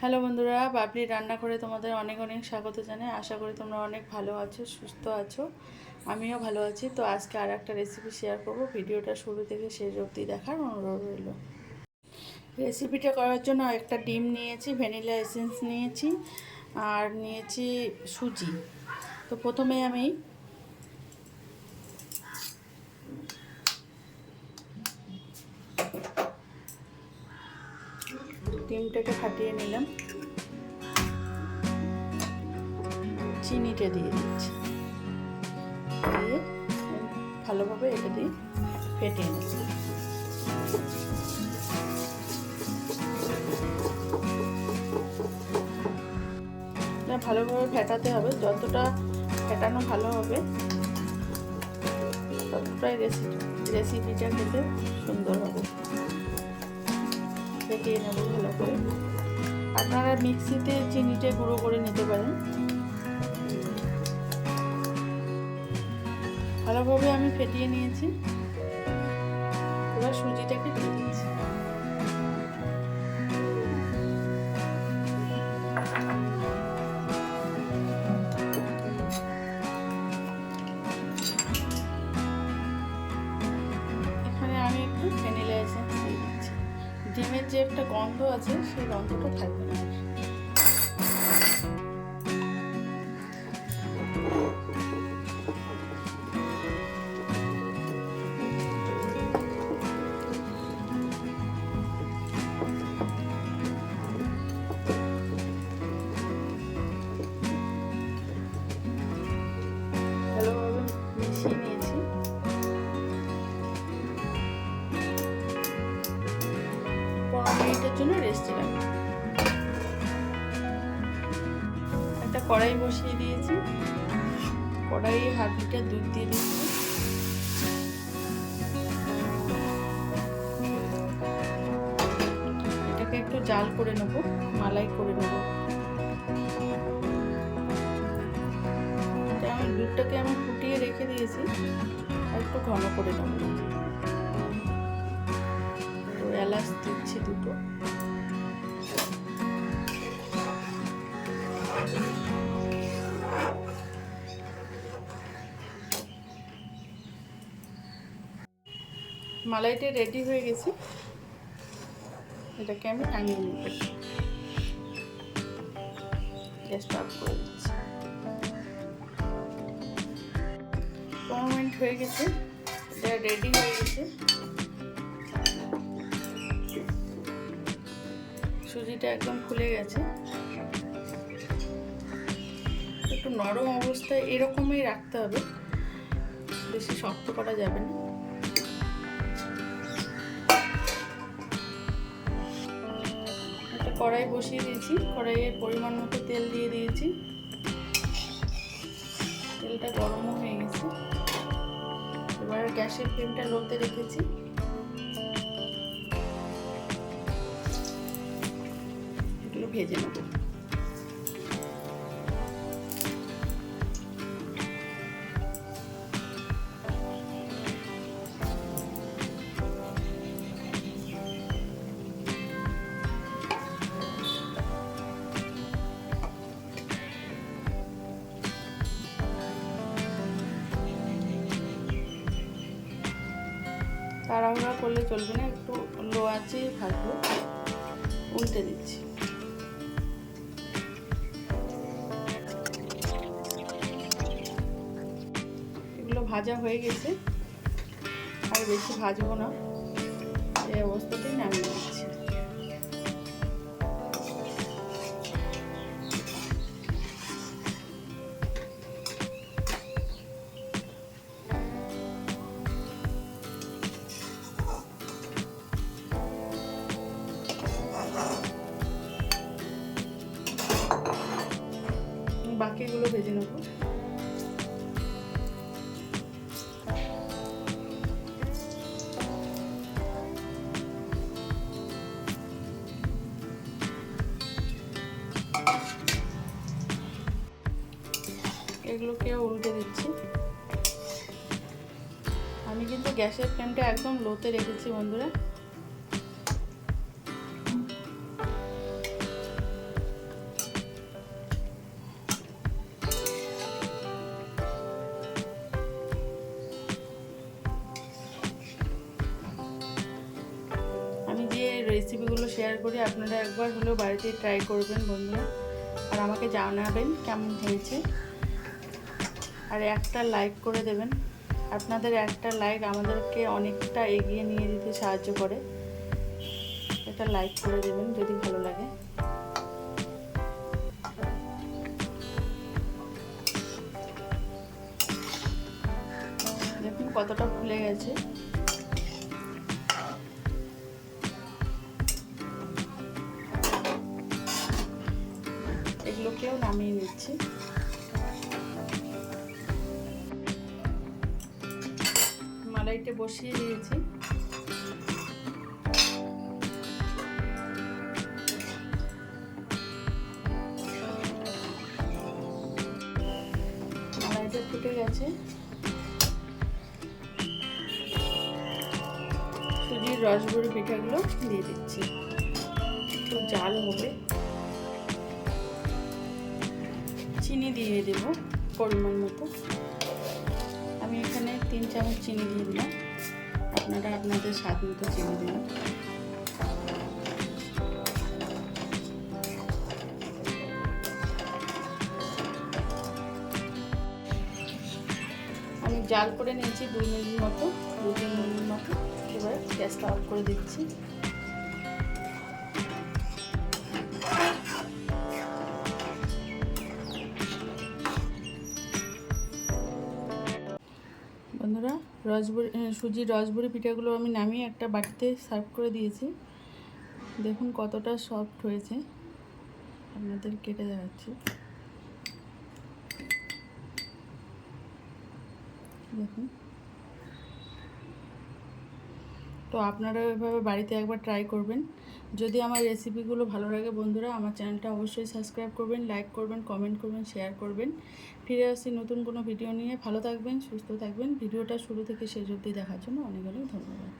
Hello বন্ধুরা, বাবলি রান্না করে তোমাদের অনেক অনেক স্বাগত জানাই। আশা করি তোমরা অনেক ভালো আছো, সুস্থ আছো। আমিও ভালো আছি। তো আজকে আর একটা রেসিপি শেয়ার করব। ভিডিওটা শুরু থেকে শেষ অবধি দেখার অনুরোধ রইল। রেসিপিটা করার জন্য একটা ডিম নিয়েছি, ভ্যানিলা এসেন্স নিয়েছি, আর নিয়েছি সুজি। তো প্রথমে আমি ডিমটাকে ফাটিয়ে নিলাম, চিনিটা দিয়ে দিচ্ছি, দিয়ে ভালোভাবে এটা দিয়ে ফেটিয়ে নিচ্ছি। ভালোভাবে ফেটাতে হবে, যতটা ফেটানো ভালো হবে ততটাই রেসিপিটা খেতে সুন্দর হবে। ফেটিয়ে নেব ভালো করে। আপনারা মিক্সিতে চিনিটা গুঁড়ো করে নিতে পারেন। ভালোভাবে আমি ফেটিয়ে নিয়েছি। এবার সুজিটাকে দিয়ে দিচ্ছি। এখানে আমি একটু ভ্যানিলা এসেন্স দিয়ে দিচ্ছি। ডিমের যে একটা গন্ধ আছে সেই গন্ধটা থাকবে না। ভালোভাবে মিশিয়ে নিয়েছি। 15 মিনিটের জন্য রেস্টে রাখবো। একটা কড়াই বসিয়ে দিয়েছি। কড়াইয়ে 1/2 লিটার দুধ দিয়ে দিচ্ছি। এটাকে একটু জাল করে নেবো, মালাই করে নেবো। দুধটাকে আমি ফুটিয়ে রেখে দিয়েছি, আর একটু ঘন করে নেব। তো এলাচ দিচ্ছি দুটো। মালাইটা রেডি হয়ে গেছে। এটাকে আমি নামিয়ে নিব। গ্যাসটা অফ করে দিচ্ছি। 15 মিনিট হয়ে গেছে, এটা রেডি হয়ে গেছে। সুজিটা একদম ফুলে গেছে। একটু নরম অবস্থায় এরকমই রাখতে হবে, বেশি শক্ত করা যাবে না। একটা কড়াই বসিয়ে দিয়েছি, কড়াইয়ে পরিমাণ মতো তেল দিয়ে দিয়েছি। তেলটা গরমও হয়ে গেছে। এবার গ্যাসের ফ্লেমটা লোতে রেখেছি। এগুলো ভেজে নেব। তাড়াহুড়া করলে চলবে না, একটু লো আঁচেই ভাজবো। উল্টে দিচ্ছি। এগুলো ভাজা হয়ে গেছে, আর বেশি ভাজবো না, এই অবস্থাতেই নামিয়ে দিচ্ছি। বাকিগুলো ভেজে নেব। এগুলোকে উল্টে দিচ্ছি। আমি কিন্তু গ্যাসের ফ্লেমটা একদম লোতে রেখেছি বন্ধুরা। শেয়ার করি, আপনারা একবার হলেও বাড়িতে ট্রাই করবেন বন্ধুরা, আর আমাকে জানাবেন কেমন হয়েছে। আর একটা লাইক করে দেবেন, আপনাদের একটা লাইক আমাদেরকে অনেকটা এগিয়ে নিয়ে যেতে সাহায্য করে। একটা লাইক করে দেবেন যদি ভালো লাগে। দেখুন কতটা ফুলে গেছে। এগুলোকেও নামিয়ে নিচ্ছি। মালাইটা বসিয়ে দিয়েছি। মালাইটা ফুটে গেছে। সুজির রসভরি পিঠাগুলো দিয়ে দিচ্ছি। একটু জাল হবে। চিনি দিয়ে দেব পরিমাণ মতো। আমি এখানে 3 চামচ চিনি দিয়ে দিলাম, আপনারা আপনাদের স্বাদ মতো চিনি দেবেন। আমি জাল করে নিয়েছি 2 মিনিট মতো, 2-3 মিনিট মতো। এবার গ্যাসটা অফ করে দিচ্ছি। বন্ধুরা, সুজির রসভরি পিঠাগুলো আমি নামিয়ে একটা বাটিতে সার্ভ করে দিয়েছি। দেখুন কতটা সফট হয়েছে, আপনাদের কেটে দেখাচ্ছি। দেখুন, তো আপনারাও এভাবে বাড়িতে একবার ট্রাই করবেন। যদি আমার রেসিপিগুলো ভালো লাগে বন্ধুরা, আমার চ্যানেলটা অবশ্যই সাবস্ক্রাইব করবেন, লাইক করবেন, কমেন্ট করবেন, শেয়ার করবেন। ফিরে আসছি নতুন কোনো ভিডিও নিয়ে। ভালো থাকবেন, সুস্থ থাকবেন। ভিডিওটা শুরু থেকে শেষ অবধি দেখার জন্য অনেক অনেক ধন্যবাদ।